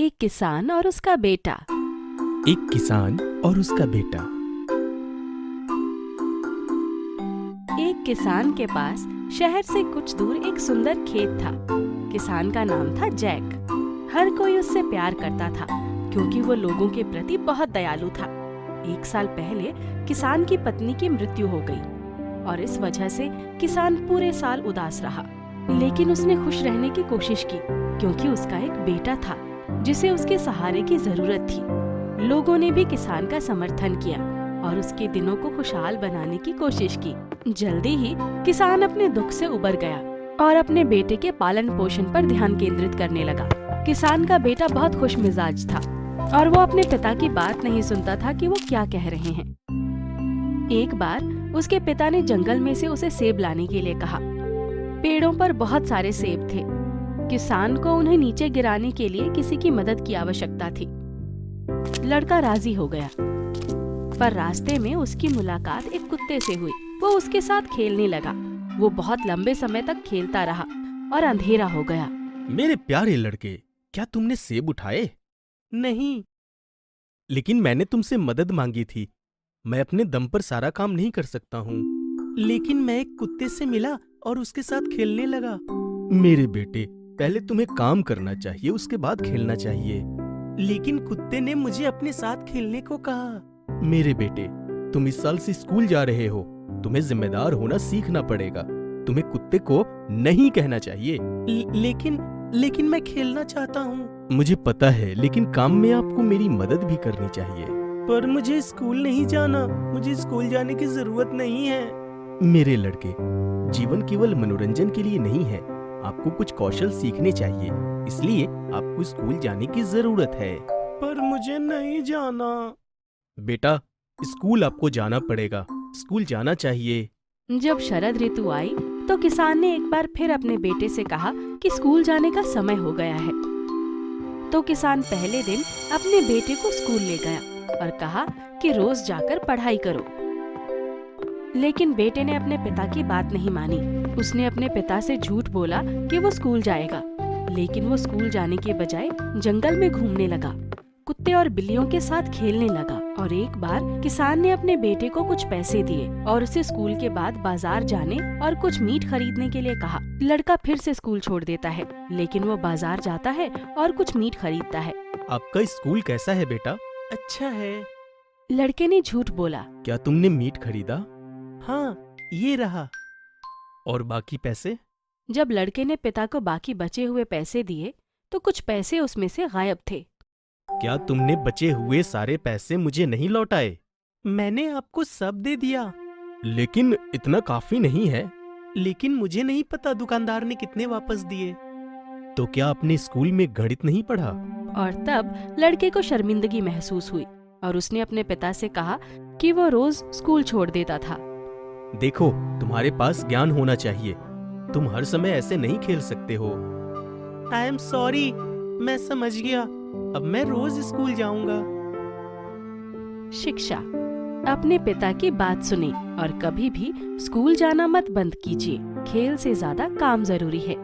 एक किसान और उसका बेटा। एक किसान और उसका बेटा। एक किसान के पास शहर से कुछ दूर एक सुंदर खेत था। किसान का नाम था जैक। हर कोई उससे प्यार करता था क्योंकि वो लोगों के प्रति बहुत दयालु था। एक साल पहले किसान की पत्नी की मृत्यु हो गई और इस वजह से किसान पूरे साल उदास रहा। लेकिन उसने खुश रहने की कोशिश की क्योंकि उसका एक बेटा था जिसे उसके सहारे की जरूरत थी। लोगों ने भी किसान का समर्थन किया और उसके दिनों को खुशहाल बनाने की कोशिश की। जल्दी ही किसान अपने दुख से उबर गया और अपने बेटे के पालन पोषण पर ध्यान केंद्रित करने लगा। किसान का बेटा बहुत खुश मिजाज था और वो अपने पिता की बात नहीं सुनता था कि वो क्या कह रहे हैं। एक बार उसके पिता ने जंगल में से उसे सेब लाने के लिए कहा। पेड़ों पर बहुत सारे सेब थे। किसान को उन्हें नीचे गिराने के लिए किसी की मदद की आवश्यकता थी। लड़का राजी हो गया, पर रास्ते में उसकी मुलाकात एक कुत्ते से हुई। वो उसके साथ खेलने लगा। वो बहुत लंबे समय तक खेलता रहा और अंधेरा हो गया। मेरे प्यारे लड़के, क्या तुमने सेब उठाए? नहीं, लेकिन मैंने तुमसे मदद मांगी थी। मैं अपने दम पर सारा काम नहीं कर सकता हूँ। लेकिन मैं एक कुत्ते से मिला और उसके साथ खेलने लगा। मेरे बेटे, पहले तुम्हें काम करना चाहिए, उसके बाद खेलना चाहिए। लेकिन कुत्ते ने मुझे अपने साथ खेलने को कहा। मेरे बेटे, तुम इस साल से स्कूल जा रहे हो। तुम्हें जिम्मेदार होना सीखना पड़ेगा। तुम्हें कुत्ते को नहीं कहना चाहिए। लेकिन मैं खेलना चाहता हूँ। मुझे पता है, लेकिन काम में आपको मेरी मदद भी करनी चाहिए। पर मुझे स्कूल नहीं जाना। मुझे स्कूल जाने की जरूरत नहीं है। मेरे लड़के, जीवन केवल मनोरंजन के लिए नहीं है। आपको कुछ कौशल सीखने चाहिए, इसलिए आपको स्कूल जाने की जरूरत है। पर मुझे नहीं जाना। बेटा, स्कूल आपको जाना पड़ेगा। स्कूल जाना चाहिए। जब शरद ऋतु आई तो किसान ने एक बार फिर अपने बेटे से कहा कि स्कूल जाने का समय हो गया है। तो किसान पहले दिन अपने बेटे को स्कूल ले गया और कहा कि रोज जाकर पढ़ाई करो। लेकिन बेटे ने अपने पिता की बात नहीं मानी। उसने अपने पिता से झूठ बोला कि वो स्कूल जाएगा, लेकिन वो स्कूल जाने के बजाय जंगल में घूमने लगा, कुत्ते और बिल्लियों के साथ खेलने लगा। और एक बार किसान ने अपने बेटे को कुछ पैसे दिए और उसे स्कूल के बाद बाजार जाने और कुछ मीट खरीदने के लिए कहा। लड़का फिर से स्कूल छोड़ देता है, लेकिन वो बाजार जाता है और कुछ मीट खरीदता है। आपका स्कूल कैसा है बेटा? अच्छा है। लड़के ने झूठ बोला। क्या तुमने मीट खरीदा? हाँ, ये रहा। और बाकी पैसे? जब लड़के ने पिता को बाकी बचे हुए पैसे दिए तो कुछ पैसे उसमें से गायब थे। क्या तुमने बचे हुए सारे पैसे मुझे नहीं लौटाए? मैंने आपको सब दे दिया। लेकिन इतना काफी नहीं है। लेकिन मुझे नहीं पता दुकानदार ने कितने वापस दिए। तो क्या आपने स्कूल में गणित नहीं पढ़ा? और तब लड़के को शर्मिंदगी महसूस हुई और उसने अपने पिता से कहा कि वो रोज स्कूल छोड़ देता था। देखो, तुम्हारे पास ज्ञान होना चाहिए। तुम हर समय ऐसे नहीं खेल सकते हो। आई एम सॉरी, मैं समझ गया। अब मैं रोज स्कूल जाऊंगा। शिक्षा। अपने पिता की बात सुने और कभी भी स्कूल जाना मत बंद कीजिए। खेल से ज्यादा काम जरूरी है।